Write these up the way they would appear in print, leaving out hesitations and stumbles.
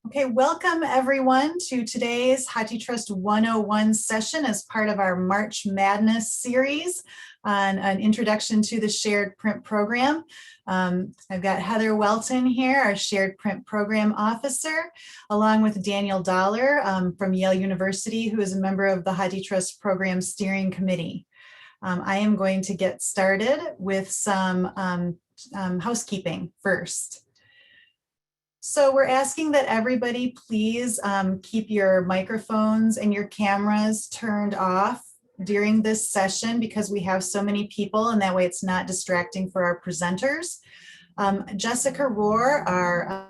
Okay, welcome everyone to today's HathiTrust 101 session as part of our March Madness series on an introduction to the shared print program. I've got Heather Weltin here, our shared print program officer, along with Daniel Dollar from Yale University, who is a member of the HathiTrust program steering committee. I am going to get started with some housekeeping first. So we're asking that everybody please keep your microphones and your cameras turned off during this session because we have so many people, and that way it's not distracting for our presenters. Jessica Rohr, our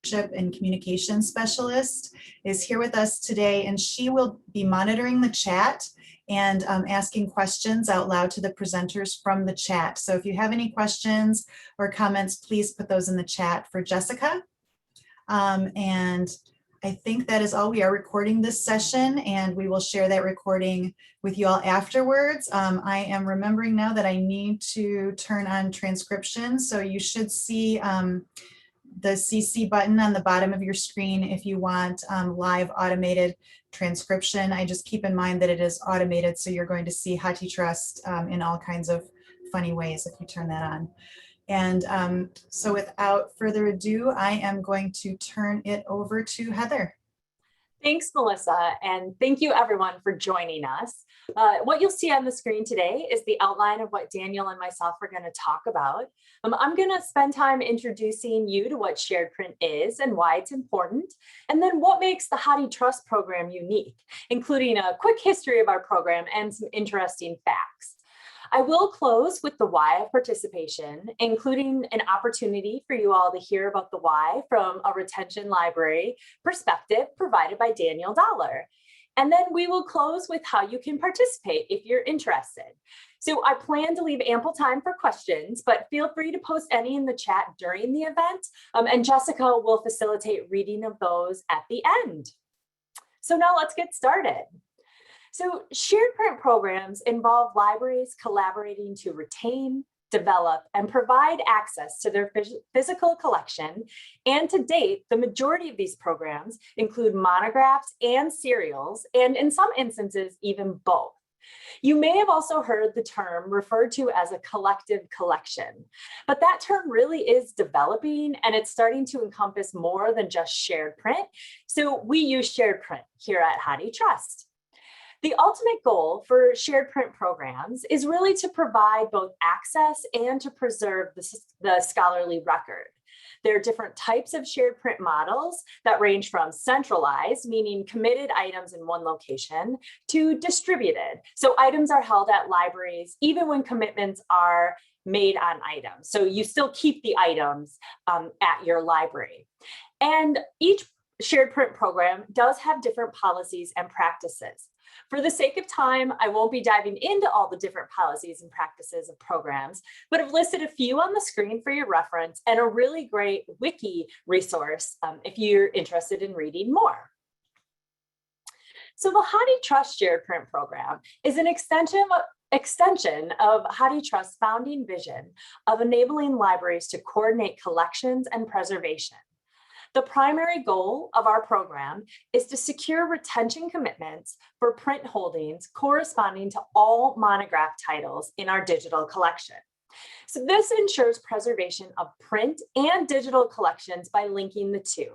leadership and communication specialist, is here with us today, and she will be monitoring the chat and asking questions out loud to the presenters from the chat. So if you have any questions or comments, please put those in the chat for Jessica. And I think that is all. We are recording this session and we will share that recording with you all afterwards. I am remembering now that I need to turn on transcription. So you should see the CC button on the bottom of your screen if you want live automated transcription. I just keep in mind that it is automated, so you're going to see HathiTrust in all kinds of funny ways if you turn that on. And so without further ado, I am going to turn it over to Heather. Thanks, Melissa, and thank you everyone for joining us. What you'll see on the screen today is the outline of what Daniel and myself are going to talk about. I'm going to spend time introducing you to what shared print is and why it's important, and then what makes the HathiTrust program unique, including a quick history of our program and some interesting facts. I will close with the why of participation, including an opportunity for you all to hear about the why from a retention library perspective provided by Daniel Dollar. And then we will close with how you can participate if you're interested. So I plan to leave ample time for questions, but feel free to post any in the chat during the event, and Jessica will facilitate reading of those at the end. So now let's get started. So shared print programs involve libraries collaborating to retain, develop, and provide access to their physical collection. And to date, the majority of these programs include monographs and serials, and in some instances, even both. You may have also heard the term referred to as a collective collection, but that term really is developing and it's starting to encompass more than just shared print. So we use shared print here at HathiTrust. The ultimate goal for shared print programs is really to provide both access and to preserve the scholarly record. There are different types of shared print models that range from centralized, meaning committed items in one location, to distributed. So items are held at libraries even when commitments are made on items. So you still keep the items at your library. And each shared print program does have different policies and practices. For the sake of time, I won't be diving into all the different policies and practices of programs, but I've listed a few on the screen for your reference and a really great wiki resource if you're interested in reading more. So the HathiTrust Shared Print Program is an extension of HathiTrust's founding vision of enabling libraries to coordinate collections and preservation. The primary goal of our program is to secure retention commitments for print holdings corresponding to all monograph titles in our digital collection. So this ensures preservation of print and digital collections by linking the two.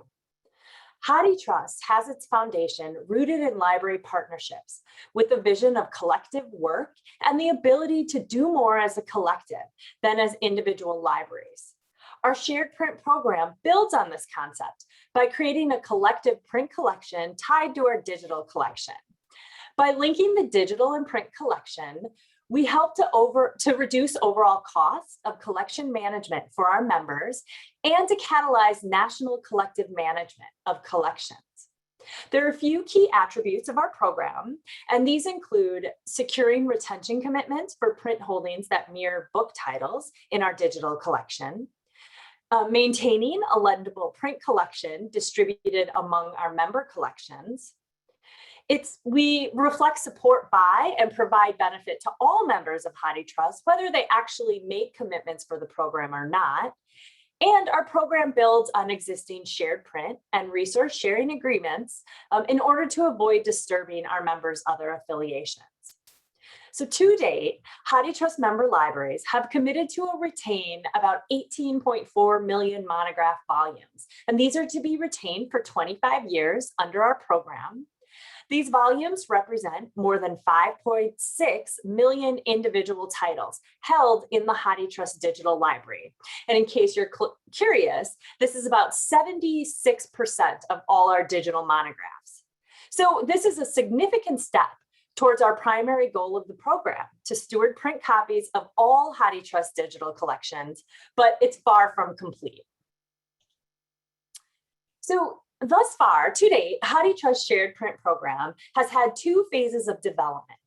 HathiTrust has its foundation rooted in library partnerships with a vision of collective work and the ability to do more as a collective than as individual libraries. Our shared print program builds on this concept by creating a collective print collection tied to our digital collection. By linking the digital and print collection, we help to reduce overall costs of collection management for our members and to catalyze national collective management of collections. There are a few key attributes of our program, and these include securing retention commitments for print holdings that mirror book titles in our digital collection, maintaining a lendable print collection distributed among our member collections. We reflect support by and provide benefit to all members of HathiTrust, whether they actually make commitments for the program or not. And our program builds on existing shared print and resource sharing agreements in order to avoid disturbing our members' other affiliations. So to date, HathiTrust member libraries have committed to retain about 18.4 million monograph volumes, and these are to be retained for 25 years under our program. These volumes represent more than 5.6 million individual titles held in the HathiTrust digital library. And in case you're curious, this is about 76% of all our digital monographs. So this is a significant step towards our primary goal of the program, to steward print copies of all HathiTrust digital collections, but it's far from complete. So thus far, to date, HathiTrust's shared print program has had 2 phases of development.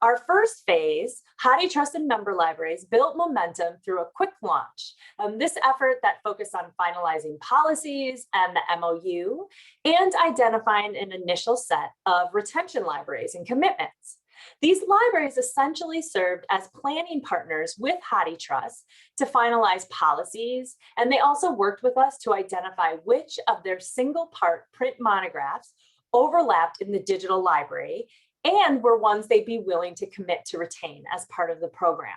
Our first phase, HathiTrust and member libraries built momentum through a quick launch. This effort that focused on finalizing policies and the MOU and identifying an initial set of retention libraries and commitments. These libraries essentially served as planning partners with HathiTrust to finalize policies, and they also worked with us to identify which of their single part print monographs overlapped in the digital library and were ones they'd be willing to commit to retain as part of the program.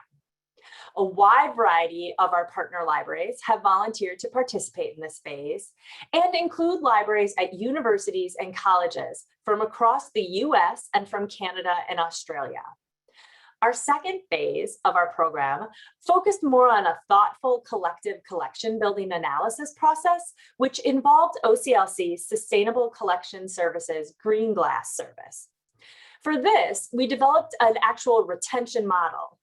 A wide variety of our partner libraries have volunteered to participate in this phase and include libraries at universities and colleges from across the US and from Canada and Australia. Our second phase of our program focused more on a thoughtful collective collection building analysis process, which involved OCLC's Sustainable Collection Services Green Glass service. For this, we developed an actual retention model.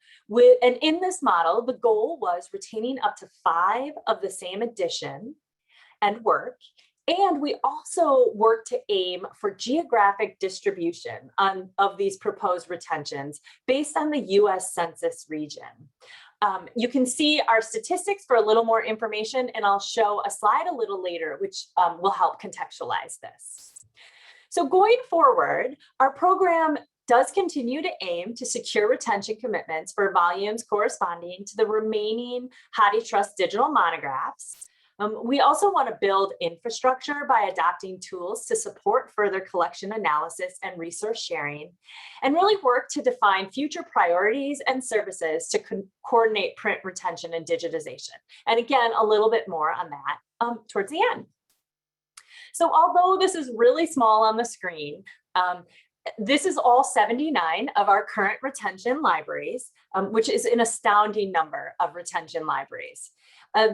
And in this model, the goal was retaining up to 5 of the same edition and work. And we also worked to aim for geographic distribution of these proposed retentions based on the US Census region. You can see our statistics for a little more information, and I'll show a slide a little later, which will help contextualize this. So going forward, our program does continue to aim to secure retention commitments for volumes corresponding to the remaining HathiTrust digital monographs. We also want to build infrastructure by adopting tools to support further collection analysis and resource sharing, and really work to define future priorities and services to coordinate print retention and digitization. And again, a little bit more on that towards the end. So although this is really small on the screen, this is all 79 of our current retention libraries, which is an astounding number of retention libraries.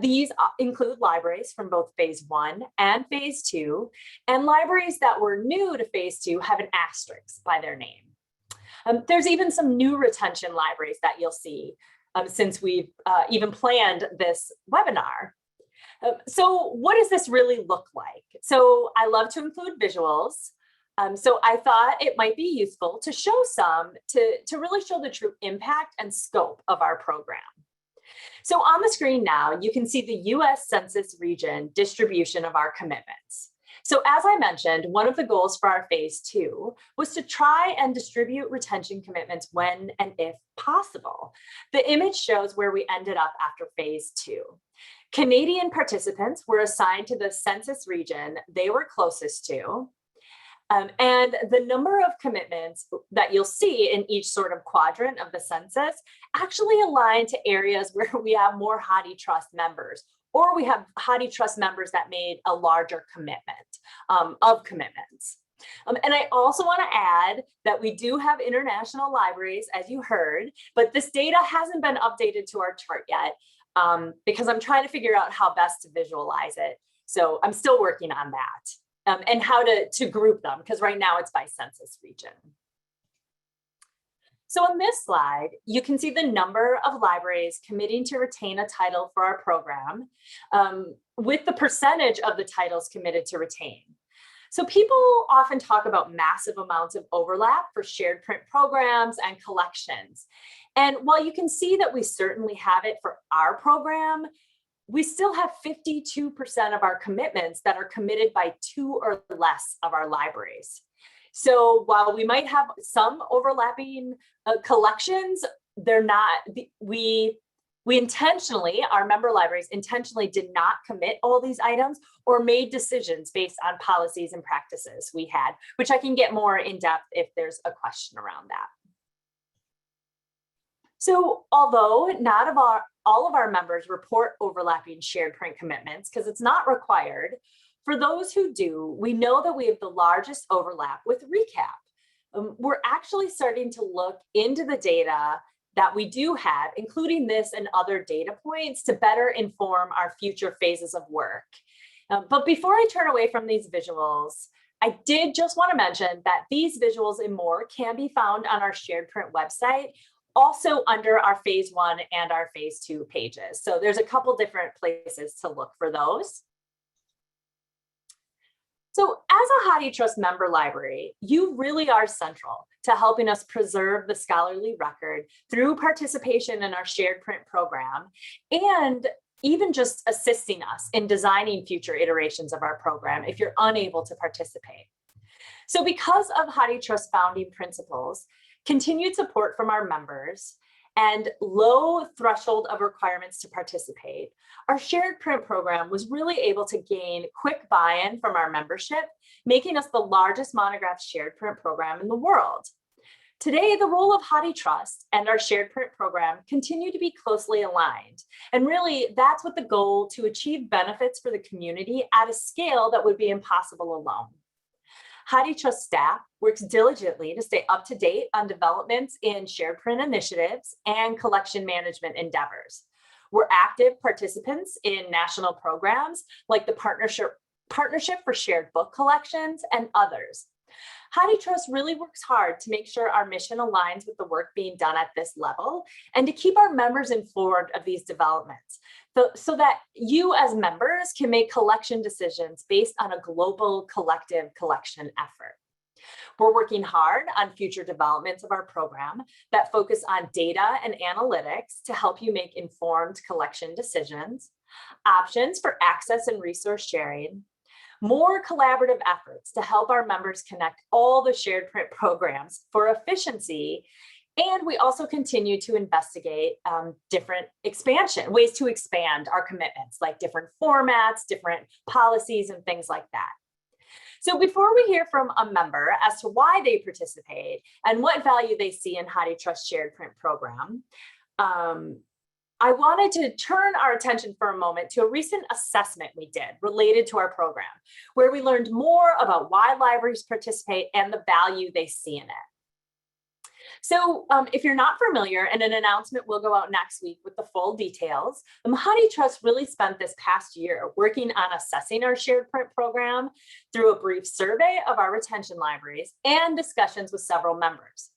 These include libraries from both phase 1 and phase 2, and libraries that were new to phase 2 have an asterisk by their name. There's even some new retention libraries that you'll see since we've even planned this webinar. So what does this really look like? So I love to include visuals. So I thought it might be useful to show some to really show the true impact and scope of our program. So on the screen now, you can see the US Census region distribution of our commitments. So as I mentioned, one of the goals for our phase 2 was to try and distribute retention commitments when and if possible. The image shows where we ended up after phase 2. Canadian participants were assigned to the census region they were closest to. And the number of commitments that you'll see in each sort of quadrant of the census actually align to areas where we have more HathiTrust members, or we have HathiTrust members that made a larger commitment of commitments. And I also want to add that we do have international libraries, as you heard, but this data hasn't been updated to our chart yet because I'm trying to figure out how best to visualize it. So I'm still working on that. And how to group them, because right now it's by census region. So on this slide, you can see the number of libraries committing to retain a title for our program with the percentage of the titles committed to retain. So people often talk about massive amounts of overlap for shared print programs and collections. And while you can see that we certainly have it for our program, we still have 52% of our commitments that are committed by 2 or less of our libraries. So while we might have some overlapping collections, they're not, we Our member libraries intentionally did not commit all these items or made decisions based on policies and practices we had, which I can get more in depth if there's a question around that. So although not all of our members report overlapping shared print commitments because it's not required, for those who do, we know that we have the largest overlap with recap. We're actually starting to look into the data that we do have, including this and other data points, to better inform our future phases of work. But before I turn away from these visuals, I did just want to mention that these visuals and more can be found on our shared print website, also under our phase 1 and our phase 2 pages. So there's a couple different places to look for those. So as a HathiTrust member library, you really are central to helping us preserve the scholarly record through participation in our shared print program, and even just assisting us in designing future iterations of our program if you're unable to participate. So because of HathiTrust's founding principles, continued support from our members, and low threshold of requirements to participate, our shared print program was really able to gain quick buy-in from our membership, making us the largest monograph shared print program in the world. Today, the role of HathiTrust and our shared print program continue to be closely aligned. And really, that's with the goal to achieve benefits for the community at a scale that would be impossible alone. HathiTrust staff works diligently to stay up to date on developments in shared print initiatives and collection management endeavors. We're active participants in national programs like the Partnership for Shared Book Collections and others. HathiTrust really works hard to make sure our mission aligns with the work being done at this level and to keep our members informed of these developments so that you as members can make collection decisions based on a global collective collection effort. We're working hard on future developments of our program that focus on data and analytics to help you make informed collection decisions, options for access and resource sharing, more collaborative efforts to help our members connect all the shared print programs for efficiency. And we also continue to investigate different ways to expand our commitments, like different formats, different policies, and things like that. So before we hear from a member as to why they participate and what value they see in HathiTrust's shared print program, I wanted to turn our attention for a moment to a recent assessment we did related to our program, where we learned more about why libraries participate and the value they see in it. So if you're not familiar, and an announcement will go out next week with the full details, HathiTrust really spent this past year working on assessing our shared print program through a brief survey of our retention libraries and discussions with several members.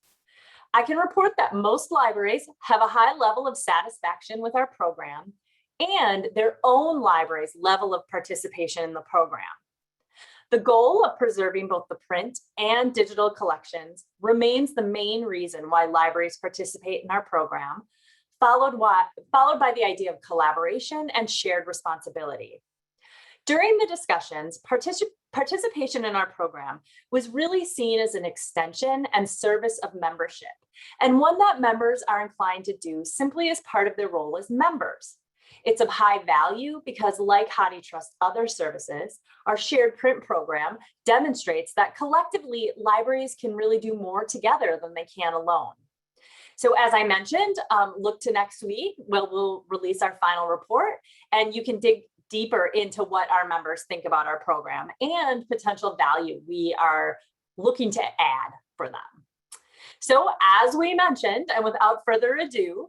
I can report that most libraries have a high level of satisfaction with our program and their own library's level of participation in the program. The goal of preserving both the print and digital collections remains the main reason why libraries participate in our program, followed by the idea of collaboration and shared responsibility. During the discussions, participation in our program was really seen as an extension and service of membership, and one that members are inclined to do simply as part of their role as members. It's of high value because, like HathiTrust's other services, our shared print program demonstrates that collectively libraries can really do more together than they can alone. So as I mentioned, look to next week, we'll release our final report, and you can dig deeper into what our members think about our program and potential value we are looking to add for them. So as we mentioned, and without further ado,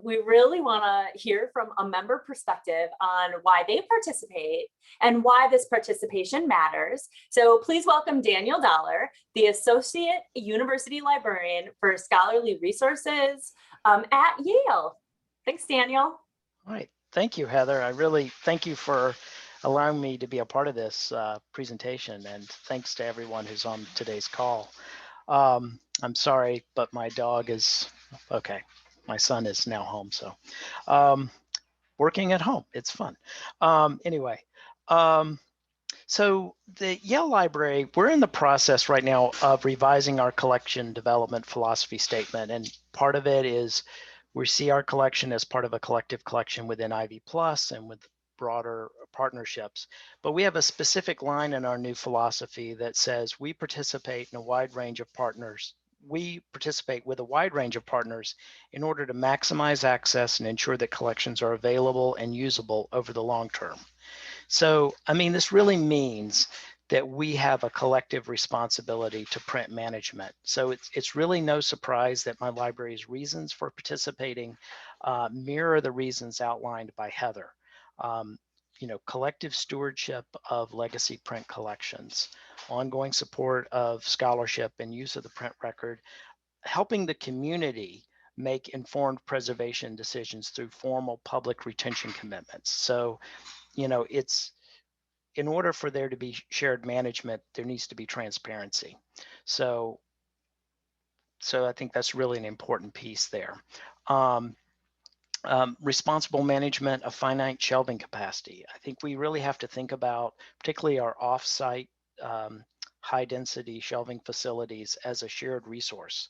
we really want to hear from a member perspective on why they participate and why this participation matters. So please welcome Daniel Dollar, the Associate University Librarian for Scholarly Resources at Yale. Thanks, Daniel. All right. Thank you, Heather. I really thank you for allowing me to be a part of this presentation, and thanks to everyone who's on today's call. I'm sorry, but my dog is, okay, my son is now home, so working at home, it's fun. Anyway, so the Yale Library, we're in the process right now of revising our collection development philosophy statement, and part of it is We see our collection as part of a collective collection within Ivy Plus and with broader partnerships. But we have a specific line in our new philosophy that says we participate in a wide range of partners. We participate with a wide range of partners in order to maximize access and ensure that collections are available and usable over the long term. So, I mean, this really means that we have a collective responsibility to print management. So it's really no surprise that my library's reasons for participating mirror the reasons outlined by Heather. You know, collective stewardship of legacy print collections, ongoing support of scholarship and use of the print record, helping the community make informed preservation decisions through formal public retention commitments. So, you know, it's, in order for there to be shared management, there needs to be transparency. So I think that's really an important piece there. Responsible management of finite shelving capacity. I think we really have to think about, particularly our off-site high density shelving facilities, as a shared resource.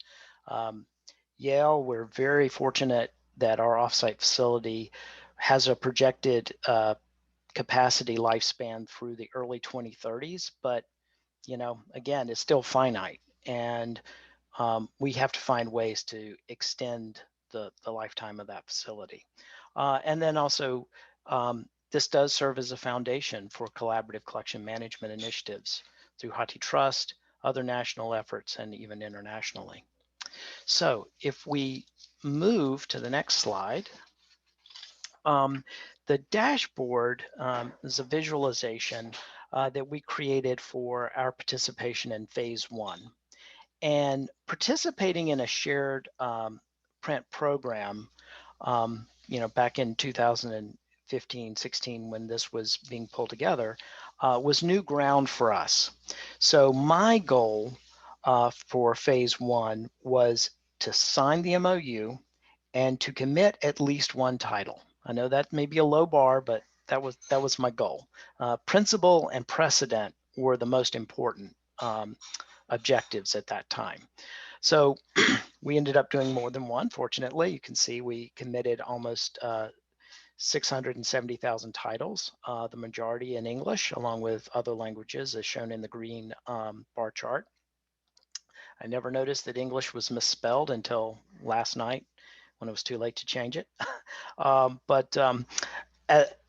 Yale, we're very fortunate that our off-site facility has a projected capacity lifespan through the early 2030s, but you know, again, it's still finite, and we have to find ways to extend the lifetime of that facility. And then also, this does serve as a foundation for collaborative collection management initiatives through HathiTrust, other national efforts, and even internationally. So if we move to the next slide, the dashboard is a visualization that we created for our participation in phase 1. And participating in a shared print program, you know, back in 2015, 16, when this was being pulled together, was new ground for us. So my goal for phase 1 was to sign the MOU and to commit at least one title. I know that may be a low bar, but that was my goal. Principle and precedent were the most important objectives at that time. So we ended up doing more than one. Fortunately, you can see we committed almost 670,000 titles, the majority in English, along with other languages, as shown in the green bar chart. I never noticed that English was misspelled until last night, when it was too late to change it.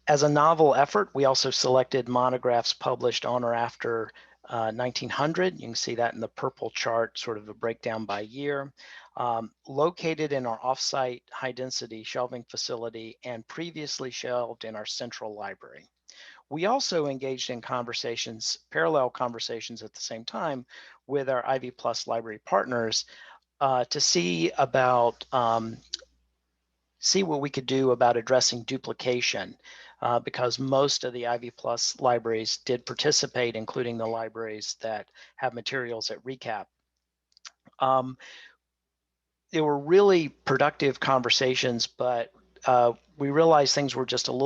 As a novel effort, we also selected monographs published on or after 1900. You can see that in the purple chart, sort of a breakdown by year, located in our offsite high density shelving facility and previously shelved in our central library. We also engaged in conversations, parallel conversations at the same time, with our Ivy Plus library partners to see about see what we could do about addressing duplication, because most of the Ivy Plus libraries did participate, including the libraries that have materials at RECAP. They were really productive conversations, but we realized things were just got a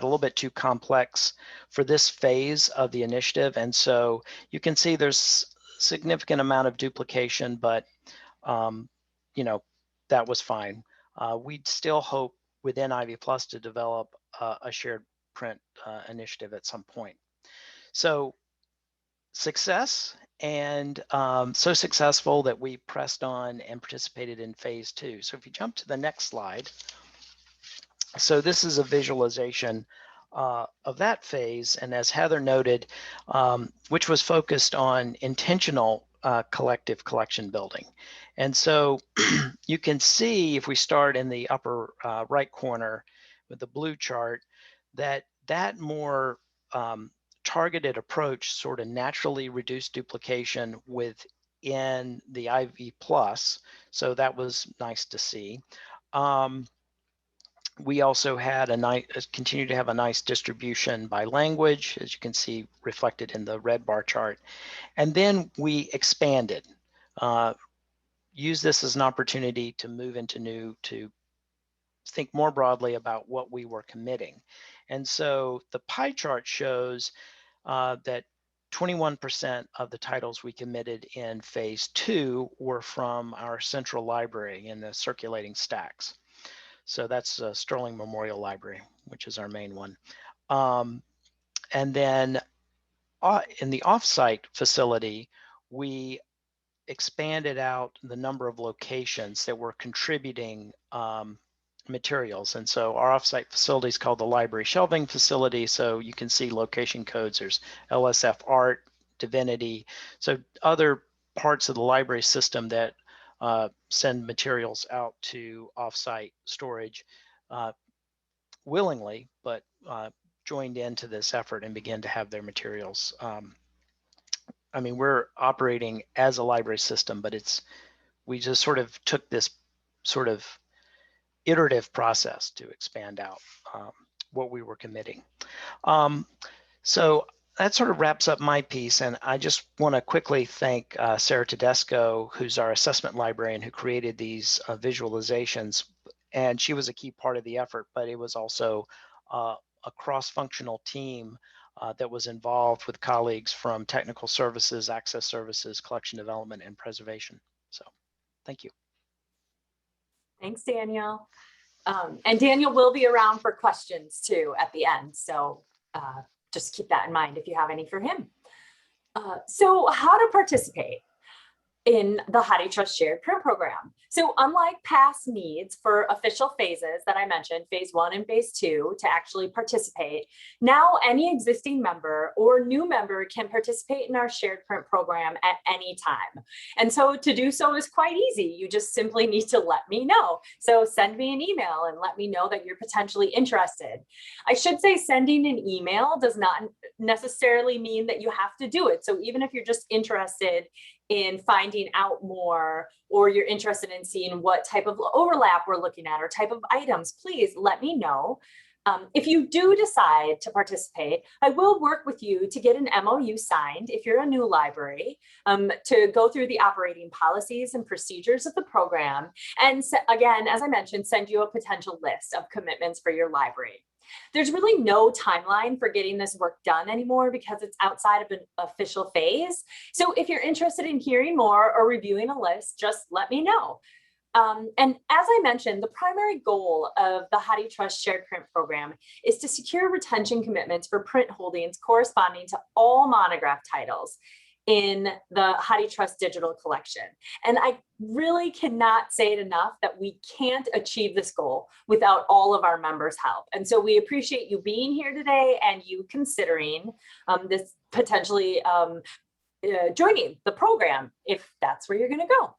little bit too complex for this phase of the initiative. And so you can see there's significant amount of duplication, but you know, that was fine. We'd still hope within Ivy Plus to develop a shared print initiative at some point. So success, and so successful that we pressed on and participated in phase 2. So if you jump to the next slide. So this is a visualization of that phase, and as Heather noted, which was focused on intentional collective collection building. And so you can see, if we start in the upper right corner with the blue chart, that more targeted approach sort of naturally reduced duplication within the Ivy Plus. So that was nice to see. We also had continue to have a nice distribution by language, as you can see reflected in the red bar chart. And then we expanded, use this as an opportunity to move into to think more broadly about what we were committing. And so the pie chart shows that 21% of the titles we committed in phase 2 were from our central library in the circulating stacks. So that's Sterling Memorial Library, which is our main one. And then in the offsite facility, we expanded out the number of locations that were contributing materials. And so our offsite facility is called the Library Shelving Facility. So you can see location codes. There's LSF Art, Divinity. So other parts of the library system that send materials out to offsite storage willingly, but joined into this effort and began to have their materials. I mean, we're operating as a library system, but we just sort of took this sort of iterative process to expand out what we were committing. So that sort of wraps up my piece, and I just want to quickly thank Sarah Tedesco, who's our assessment librarian, who created these visualizations, and she was a key part of the effort, but it was also a cross-functional team that was involved with colleagues from technical services, access services, collection development, and preservation. So thank you. Thanks, Daniel. And Daniel will be around for questions too at the end. So just keep that in mind if you have any for him. So how to participate in the HathiTrust Shared Print Program. So unlike past needs for official phases that I mentioned, phase 1 and phase 2, to actually participate, now any existing member or new member can participate in our Shared Print Program at any time. And so to do so is quite easy. You just simply need to let me know. So send me an email and let me know that you're potentially interested. I should say sending an email does not necessarily mean that you have to do it. So even if you're just interested in finding out more, or you're interested in seeing what type of overlap we're looking at or type of items, please let me know. If you do decide to participate, I will work with you to get an MOU signed if you're a new library, to go through the operating policies and procedures of the program. And again, as I mentioned, send you a potential list of commitments for your library. There's really no timeline for getting this work done anymore because it's outside of an official phase. So if you're interested in hearing more or reviewing a list, just let me know. And as I mentioned, the primary goal of the HathiTrust Shared Print Program is to secure retention commitments for print holdings corresponding to all monograph titles in the HathiTrust digital collection. And I really cannot say it enough that we can't achieve this goal without all of our members' help. And so we appreciate you being here today and you considering this potentially joining the program if that's where you're going to go.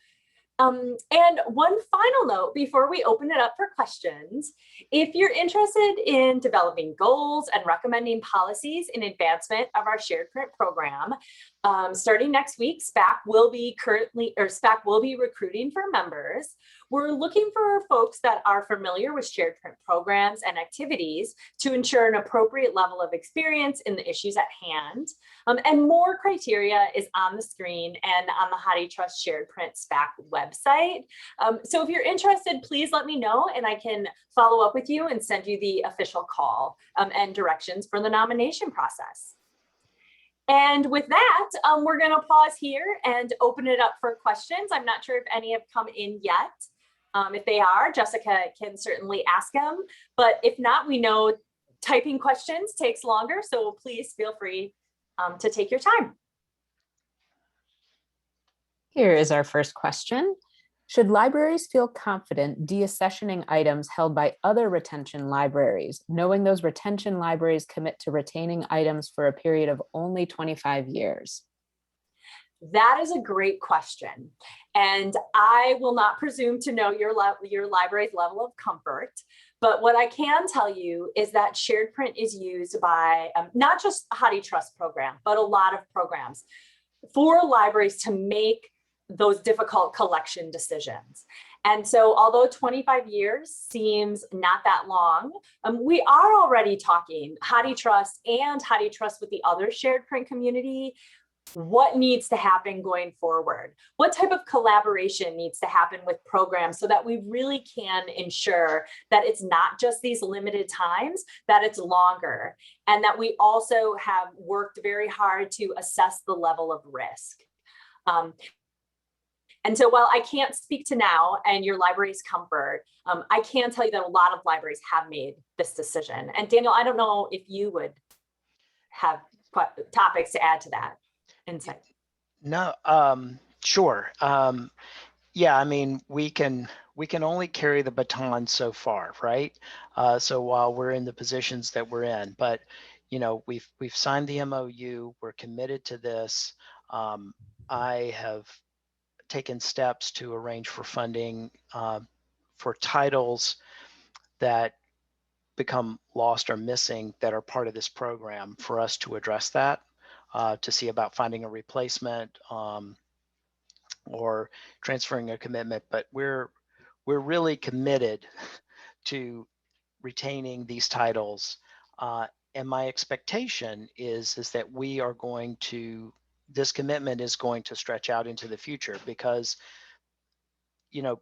And one final note before we open it up for questions, if you're interested in developing goals and recommending policies in advancement of our shared print program, starting next week, SPAC will be recruiting for members. We're looking for folks that are familiar with shared print programs and activities to ensure an appropriate level of experience in the issues at hand. And more criteria is on the screen and on the HathiTrust Shared Print SPAC website. So if you're interested, please let me know and I can follow up with you and send you the official call and directions for the nomination process. And with that, we're going to pause here and open it up for questions. I'm not sure if any have come in yet. If they are, Jessica can certainly ask them. But if not, we know typing questions takes longer. So please feel free to take your time. Here is our first question. Should libraries feel confident deaccessioning items held by other retention libraries, knowing those retention libraries commit to retaining items for a period of only 25 years? That is a great question. And I will not presume to know your library's level of comfort. But what I can tell you is that shared print is used by not just HathiTrust program, but a lot of programs for libraries to make those difficult collection decisions. And so although 25 years seems not that long, we are already talking HathiTrust and HathiTrust with the other shared print community what needs to happen going forward? What type of collaboration needs to happen with programs so that we really can ensure that it's not just these limited times, that it's longer, and that we also have worked very hard to assess the level of risk. And so while I can't speak to now and your library's comfort, I can tell you that a lot of libraries have made this decision. And Daniel, I don't know if you would have topics to add to that insight. No, sure. Yeah, I mean, we can only carry the baton so far, right? So while we're in the positions that we're in, but you know, we've signed the MOU, we're committed to this. I have taken steps to arrange for funding for titles that become lost or missing that are part of this program for us to address that, to see about finding a replacement or transferring a commitment. But we're really committed to retaining these titles. And my expectation is that we are going to, this commitment is going to stretch out into the future because, you know,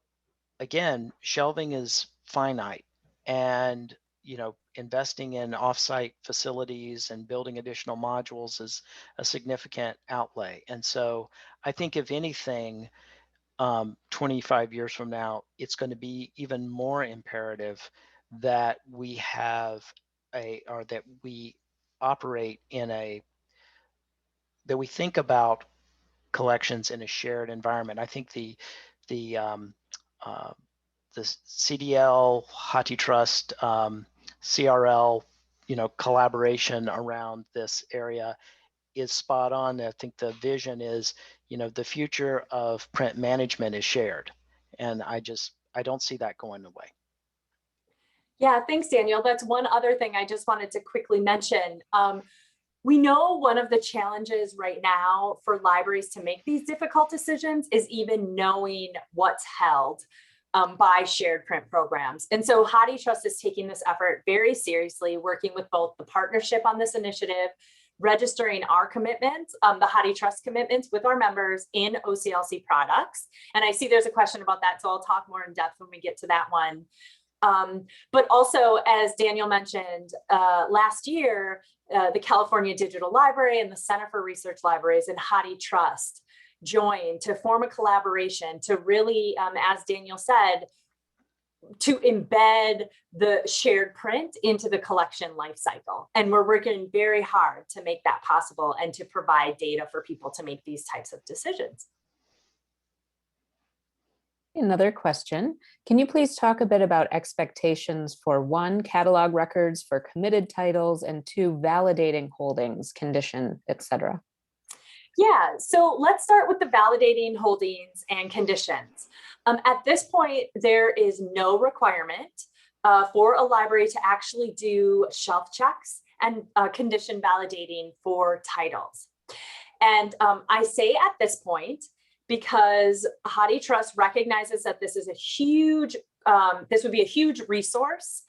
again, shelving is finite, and you know, investing in offsite facilities and building additional modules is a significant outlay. And so I think if anything, 25 years from now, it's going to be even more imperative that we have or that we operate in that we think about collections in a shared environment. I think the CDL, HathiTrust, CRL, you know, collaboration around this area is spot on. I think the vision is, you know, the future of print management is shared, and I don't see that going away. Yeah, thanks, Daniel. That's one other thing I just wanted to quickly mention. We know one of the challenges right now for libraries to make these difficult decisions is even knowing what's held by shared print programs. And so HathiTrust is taking this effort very seriously, working with both the partnership on this initiative, registering our commitments, the HathiTrust commitments with our members in OCLC products. And I see there's a question about that, so I'll talk more in depth when we get to that one. But also, as Daniel mentioned, last year, the California Digital Library and the Center for Research Libraries and HathiTrust joined to form a collaboration to really, as Daniel said, to embed the shared print into the collection lifecycle. And we're working very hard to make that possible and to provide data for people to make these types of decisions. Another question, can you please talk a bit about expectations for 1, catalog records for committed titles, and 2, validating holdings, condition, etc.? Yeah, so let's start with the validating holdings and conditions. At this point, there is no requirement for a library to actually do shelf checks and condition validating for titles. And I say at this point, because HathiTrust recognizes that this is a huge, this would be a huge resource,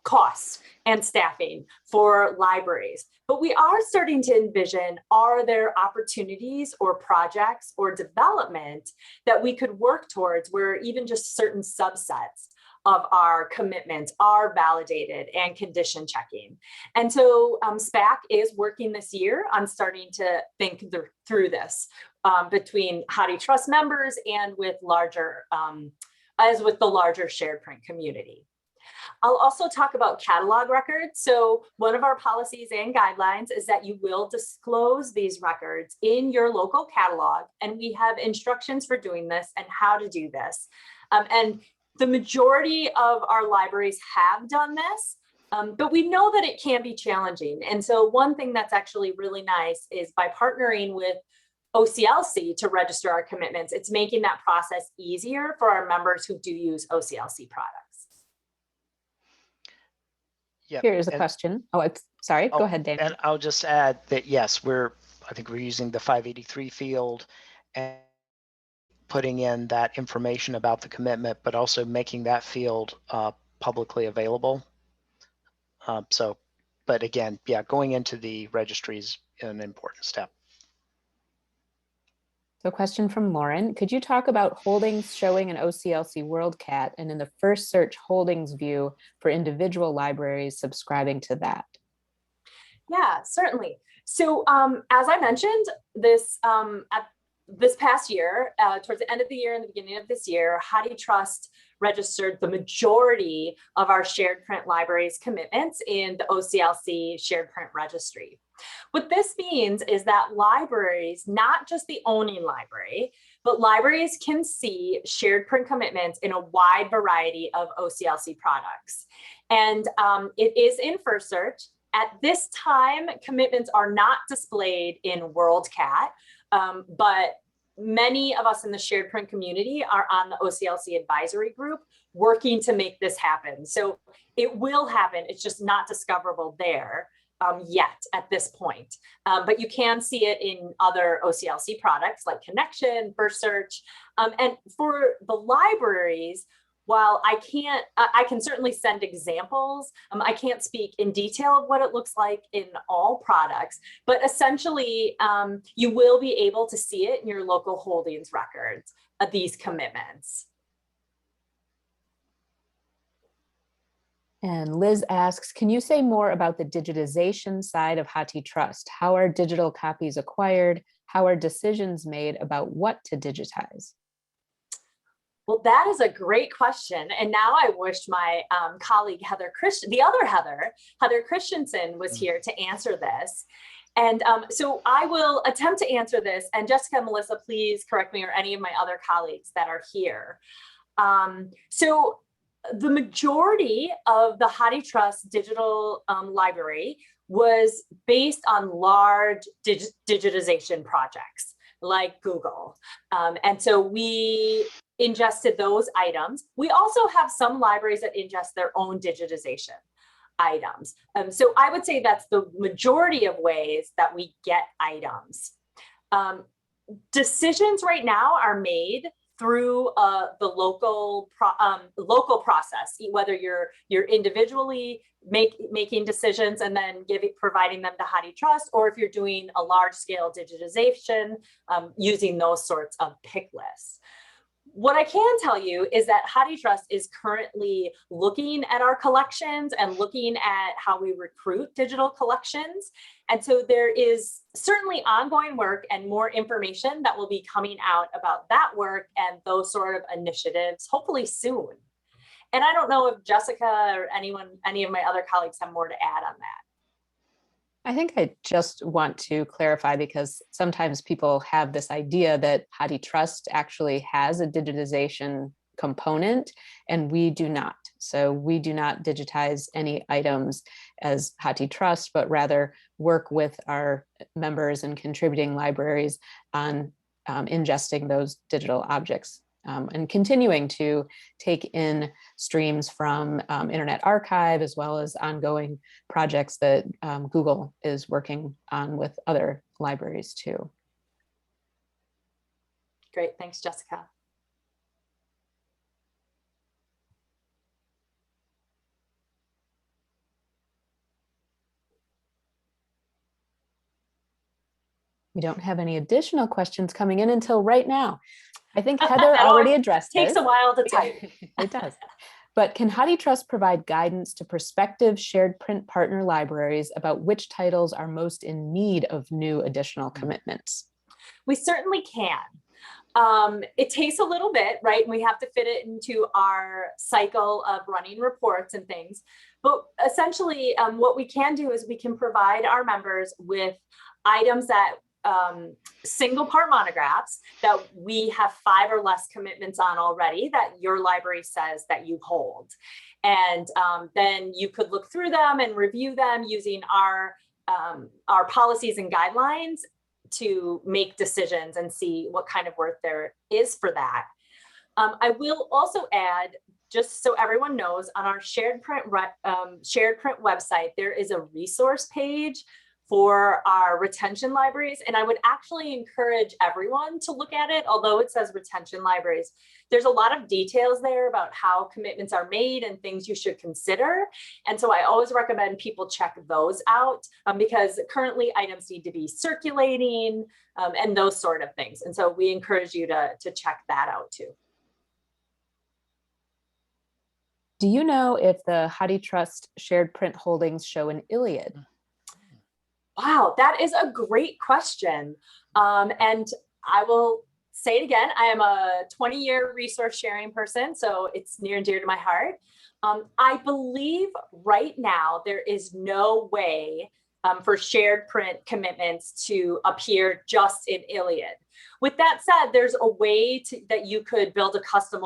costs and staffing for libraries. But we are starting to envision, are there opportunities or projects or development that we could work towards where even just certain subsets of our commitments are validated and condition checking. And so SPAC is working this year on starting to think through this between HathiTrust members and with larger, as with the larger shared print community. I'll also talk about catalog records. So one of our policies and guidelines is that you will disclose these records in your local catalog, and we have instructions for doing this and how to do this. And the majority of our libraries have done this, but we know that it can be challenging. And so one thing that's actually really nice is by partnering with OCLC to register our commitments, it's making that process easier for our members who do use OCLC products. Yeah. Here's a question. Oh, sorry, go ahead, Daniel. And I'll just add that, yes, I think we're using the 583 field and putting in that information about the commitment, but also making that field publicly available. But again, yeah, going into the registry is an important step. So a question from Lauren. Could you talk about holdings showing an OCLC WorldCat and in the first search holdings view for individual libraries subscribing to that? Yeah, certainly. So as I mentioned, at this past year, towards the end of the year and the beginning of this year, HathiTrust registered the majority of our shared print libraries commitments in the OCLC shared print registry. What this means is that libraries, not just the owning library, but libraries can see shared print commitments in a wide variety of OCLC products. And it is in first search. At this time, commitments are not displayed in WorldCat, but many of us in the shared print community are on the OCLC advisory group working to make this happen. So it will happen. It's just not discoverable there yet at this point. But you can see it in other OCLC products like Connection, First Search. And for the libraries, while I can certainly send examples. I can't speak in detail of what it looks like in all products, but essentially you will be able to see it in your local holdings records of these commitments. And Liz asks, can you say more about the digitization side of HathiTrust? How are digital copies acquired? How are decisions made about what to digitize? Well, that is a great question. And now I wish my colleague, the other Heather Christensen was here to answer this. And so I will attempt to answer this. And Jessica, Melissa, please correct me or any of my other colleagues that are here. So the majority of the HathiTrust digital library was based on large digitization projects like Google. And so we ingested those items. We also have some libraries that ingest their own digitization items. So I would say that's the majority of ways that we get items. Decisions right now are made through the local process, whether you're individually making decisions and then providing them to HathiTrust, or if you're doing a large scale digitization using those sorts of pick lists. What I can tell you is that HathiTrust is currently looking at our collections and looking at how we recruit digital collections. And so there is certainly ongoing work and more information that will be coming out about that work and those sort of initiatives, hopefully soon. And I don't know if Jessica or any of my other colleagues have more to add on that. I think I just want to clarify, because sometimes people have this idea that HathiTrust actually has a digitization component, and we do not. So we do not digitize any items as HathiTrust, but rather work with our members and contributing libraries on ingesting those digital objects. And continuing to take in streams from Internet Archive, as well as ongoing projects that Google is working on with other libraries too. Great, thanks, Jessica. We don't have any additional questions coming in until right now. I think Heather already addressed this. Takes a while to type. It does. But can HathiTrust provide guidance to prospective shared print partner libraries about which titles are most in need of new additional commitments? We certainly can. It takes a little bit, right? We have to fit it into our cycle of running reports and things. But essentially, what we can do is we can provide our members with items that single part monographs that we have 5 or less commitments on already that your library says that you hold. And then you could look through them and review them using our policies and guidelines to make decisions and see what kind of work there is for that. I will also add, just so everyone knows, on our shared print website, there is a resource page for our retention libraries. And I would actually encourage everyone to look at it, although it says retention libraries. There's a lot of details there about how commitments are made and things you should consider. And so I always recommend people check those out because currently items need to be circulating and those sort of things. And so we encourage you to check that out too. Do you know if the HathiTrust shared print holdings show an Iliad? Wow, that is a great question. And I will say it again, I am a 20-year resource sharing person, so it's near and dear to my heart. I believe right now there is no way for shared print commitments to appear just in Iliad. With that said, there's a way that you could build a custom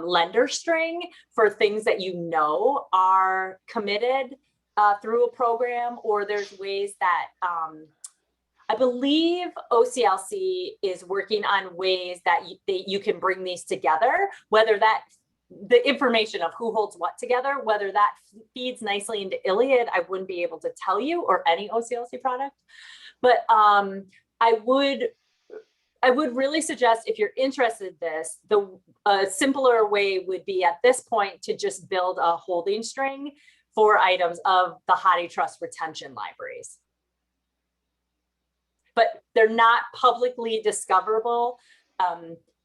lender string for things that you know are committed through a program, or there's ways that I believe OCLC is working on ways that you can bring these together, whether that the information of who holds what together, whether that feeds nicely into Iliad, I wouldn't be able to tell you, or any OCLC product. But I would really suggest, if you're interested in this, the simpler way would be at this point to just build a holding string for items of the HathiTrust retention libraries. But they're not publicly discoverable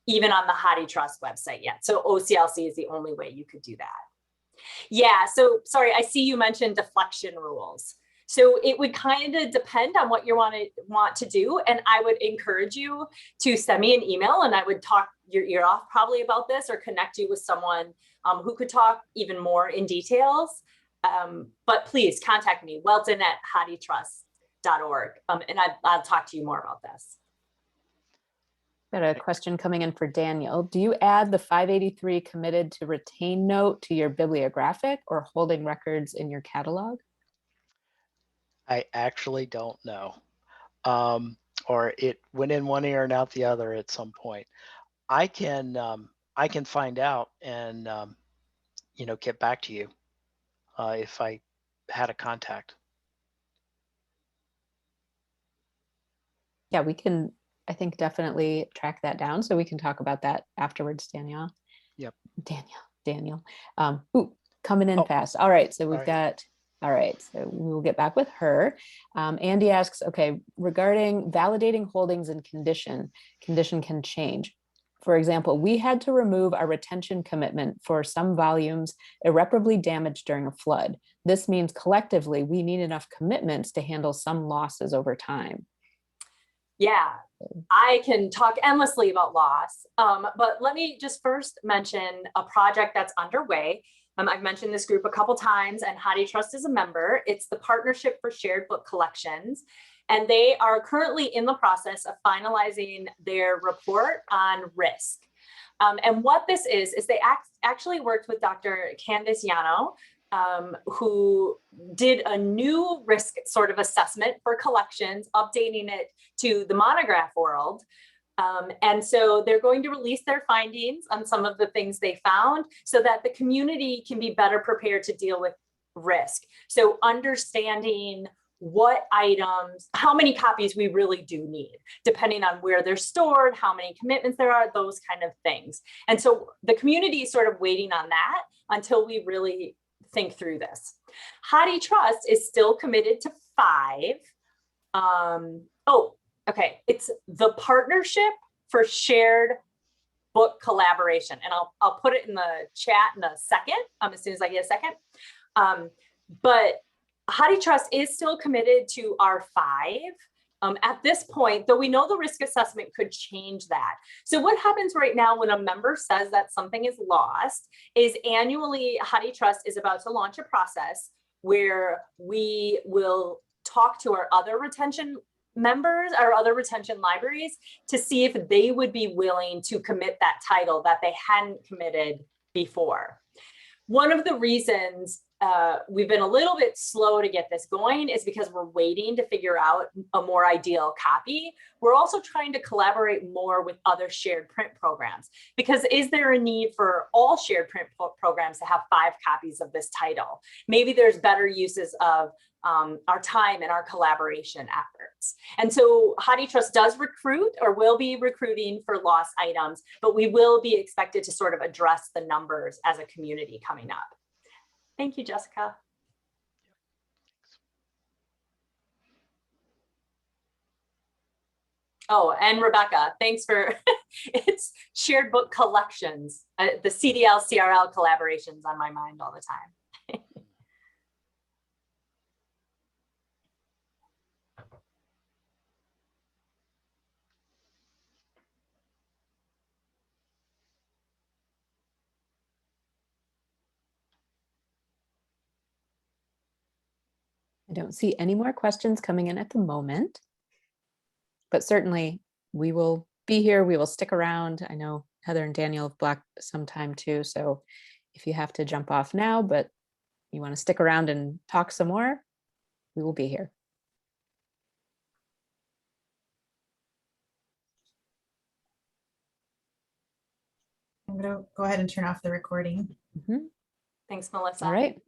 even on the HathiTrust website yet. So OCLC is the only way you could do that. Yeah, so sorry, I see you mentioned deflection rules. So it would kind of depend on what you want to do. And I would encourage you to send me an email, and I would talk your ear off probably about this, or connect you with someone who could talk even more in details. But please contact me, Weltin at HathiTrust's.org, and I'll talk to you more about this. Got a question coming in for Daniel. Do you add the 583 committed to retain note to your bibliographic or holding records in your catalog? I actually don't know. Or it went in one ear and out the other at some point. I can find out and get back to you if I had a contact. Yeah, we can, I think, definitely track that down, so we can talk about that afterwards, Danielle. Yep. Daniel. Ooh, coming in fast. All right, so we've got, all right, so we will get back with her. Andy asks, okay, regarding validating holdings and condition can change. For example, we had to remove our retention commitment for some volumes irreparably damaged during a flood. This means collectively we need enough commitments to handle some losses over time. Yeah, I can talk endlessly about loss, but let me just first mention a project that's underway. I've mentioned this group a couple times, and HathiTrust is a member. It's the Partnership for Shared Book Collections, and they are currently in the process of finalizing their report on risk. And what this is they actually worked with Dr. Candice Yano, who did a new risk sort of assessment for collections, updating it to the monograph world. And so they're going to release their findings on some of the things they found so that the community can be better prepared to deal with risk. So understanding what items, how many copies we really do need, depending on where they're stored, how many commitments there are, those kind of things. And so the community is sort of waiting on that until we really think through this. HathiTrust is still committed to 5. Okay, it's the Partnership for Shared Book Collaboration. And I'll put it in the chat in a second, as soon as I get a second. But HathiTrust is still committed to our 5 at this point, though we know the risk assessment could change that. So what happens right now when a member says that something is lost is annually HathiTrust is about to launch a process where we will talk to our other retention members, our other retention libraries, to see if they would be willing to commit that title that they hadn't committed before. One of the reasons we've been a little bit slow to get this going is because we're waiting to figure out a more ideal copy. We're also trying to collaborate more with other shared print programs, because is there a need for all shared print programs to have 5 copies of this title? Maybe there's better uses of our time and our collaboration efforts. And so HathiTrust does recruit, or will be recruiting, for lost items, but we will be expected to sort of address the numbers as a community coming up. Thank you, Jessica. Oh, and Rebecca, thanks for it's shared book collections. The CDL, CRL collaborations on my mind all the time. I don't see any more questions coming in at the moment, but certainly we will be here. We will stick around. I know Heather and Daniel have blocked some time too. So if you have to jump off now, but you want to stick around and talk some more, we will be here. I'm going to go ahead and turn off the recording. Thanks, Melissa. All right.